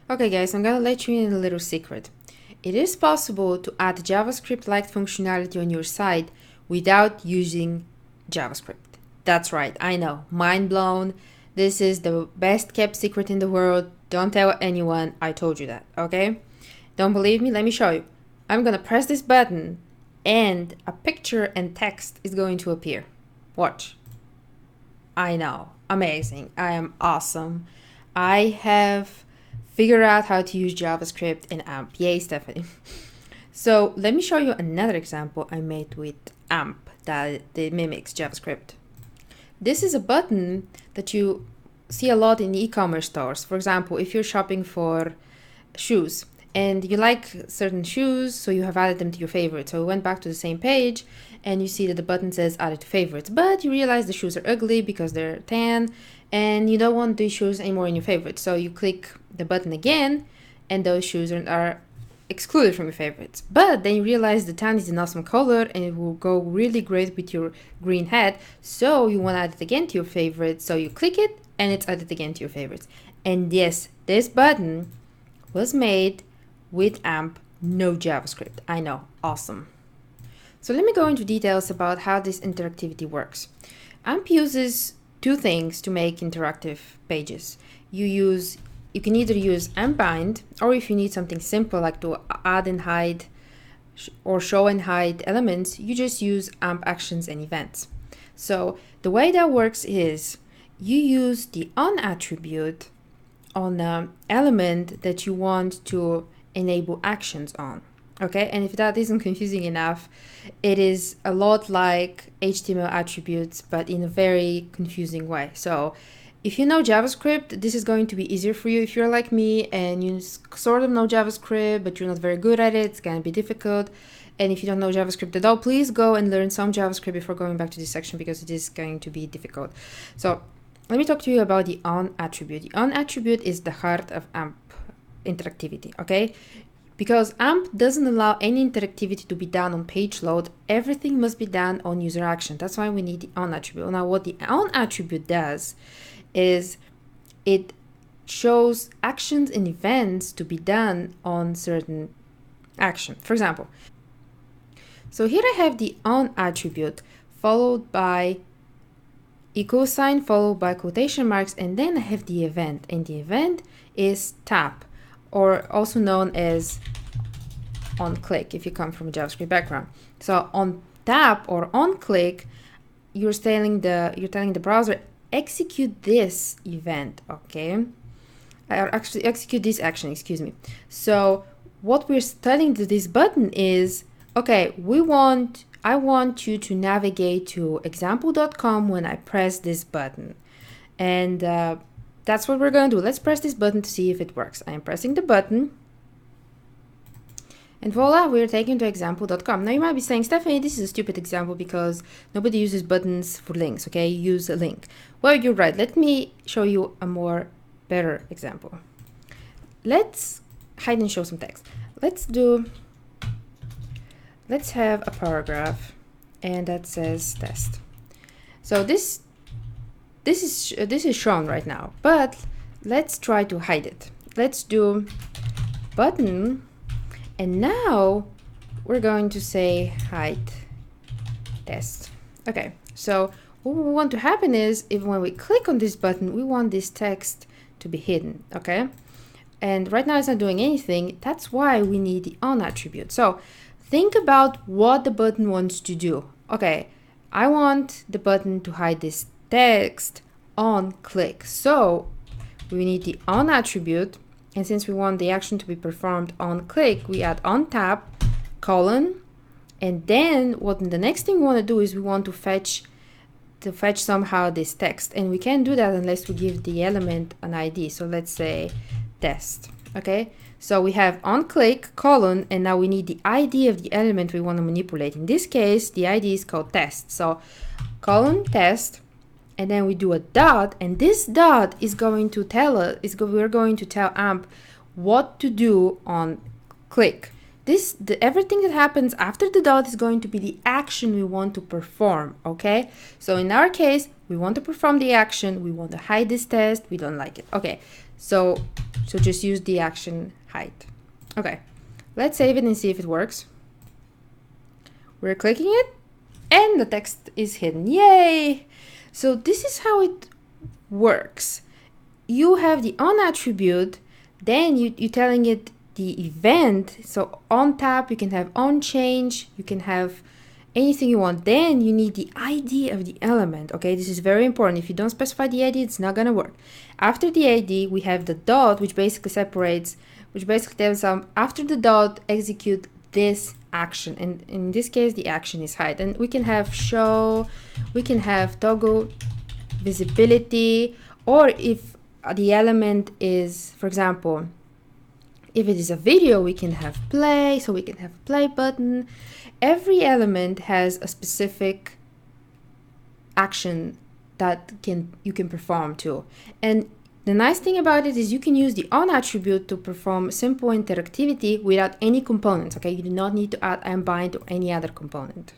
Okay guys, I'm gonna let you in a little secret. It is possible to add JavaScript-like functionality on your site without using JavaScript. That's right, I know, mind blown. This is the best kept secret in the world. Don't tell anyone I told you that, okay? Don't believe me? Let me show you. I'm gonna press this button and a picture and text is going to appear. Watch. I know, amazing. I am awesome. I have figured out how to use JavaScript in AMP. Yay, Stephanie. So let me show you another example I made with AMP that mimics JavaScript. This is a button that you see a lot in e-commerce stores. For example, if you're shopping for shoes and you like certain shoes, so you have added them to your favorites. So we went back to the same page and you see that the button says added to favorites, but you realize the shoes are ugly because they're tan and you don't want these shoes anymore in your favorites. So you click the button again and those shoes are excluded from your favorites. But then you realize the tan is an awesome color and it will go really great with your green hat. So you want to add it again to your favorites. So you click it and it's added again to your favorites. And yes, this button was made with AMP, no JavaScript. I know, awesome. So let me go into details about how this interactivity works. AMP uses two things to make interactive pages. You can either use AMP bind, or if you need something simple like to add and hide or show and hide elements, you just use AMP actions and events. So the way that works is you use the on attribute on an element that you want to enable actions on. Okay, and if that isn't confusing enough, it is a lot like HTML attributes, but in a very confusing way. So if you know JavaScript, this is going to be easier for you. If you're like me and you sort of know JavaScript, but you're not very good at it, it's going to be difficult. And if you don't know JavaScript at all, please go and learn some JavaScript before going back to this section because it is going to be difficult. So let me talk to you about the on attribute. The on attribute is the heart of AMP interactivity, okay? Because AMP doesn't allow any interactivity to be done on page load, everything must be done on user action. That's why we need the on attribute. Now, what the on attribute does is it shows actions and events to be done on certain action. For example, so here I have the on attribute followed by equal sign followed by quotation marks, and then I have the event, and the event is tap, or also known as on click if you come from a JavaScript background. So on tap or on click, you're telling the browser execute this event, okay? Or actually execute this action, excuse me. So what we're telling to this button is, okay, I want you to navigate to example.com when I press this button. And that's what we're going to do. Let's press this button to see if it works. I am pressing the button. And voila, we're taken to example.com. Now you might be saying, Stephanie, this is a stupid example because nobody uses buttons for links, okay? You use a link. Well, you're right. Let me show you a better example. Let's hide and show some text. Let's have a paragraph and that says test. So this is shown right now, but let's try to hide it. Let's do button, and now we're going to say hide test. Okay, so what we want to happen is if when we click on this button, we want this text to be hidden, okay? And right now it's not doing anything. That's why we need the on attribute. So think about what the button wants to do. Okay, I want the button to hide this text on click. So we need the on attribute, and since we want the action to be performed on click, we add on tap colon, and then what the next thing we want to do is we want to fetch somehow this text, and we can't do that unless we give the element an ID. So let's say test. Okay, so we have on click colon, and now we need the ID of the element we want to manipulate. In this case, the ID is called test. So colon test, and then we do a dot, and this dot is going to tell us, we're going to tell AMP what to do on click. Everything that happens after the dot is going to be the action we want to perform, okay? So in our case, we want to perform the action, we want to hide this test, we don't like it. Okay, so So just use the action height. Okay, let's save it and see if it works. We're clicking it and the text is hidden. Yay! So this is how it works. You have the on attribute, then you're telling it the event. So on tap, you can have on change, you can have anything you want. Then you need the ID of the element. Okay, this is very important. If you don't specify the ID, it's not gonna work. After the ID, we have the dot, which basically separates, which basically tells after the dot, execute this action. And in this case, the action is hide. And we can have show, we can have toggle visibility, or if the element is, for example, if it is a video, we can have play, so we can have a play button. Every element has a specific action that you can perform too. And the nice thing about it is you can use the on attribute to perform simple interactivity without any components, okay? You do not need to add and bind to any other component.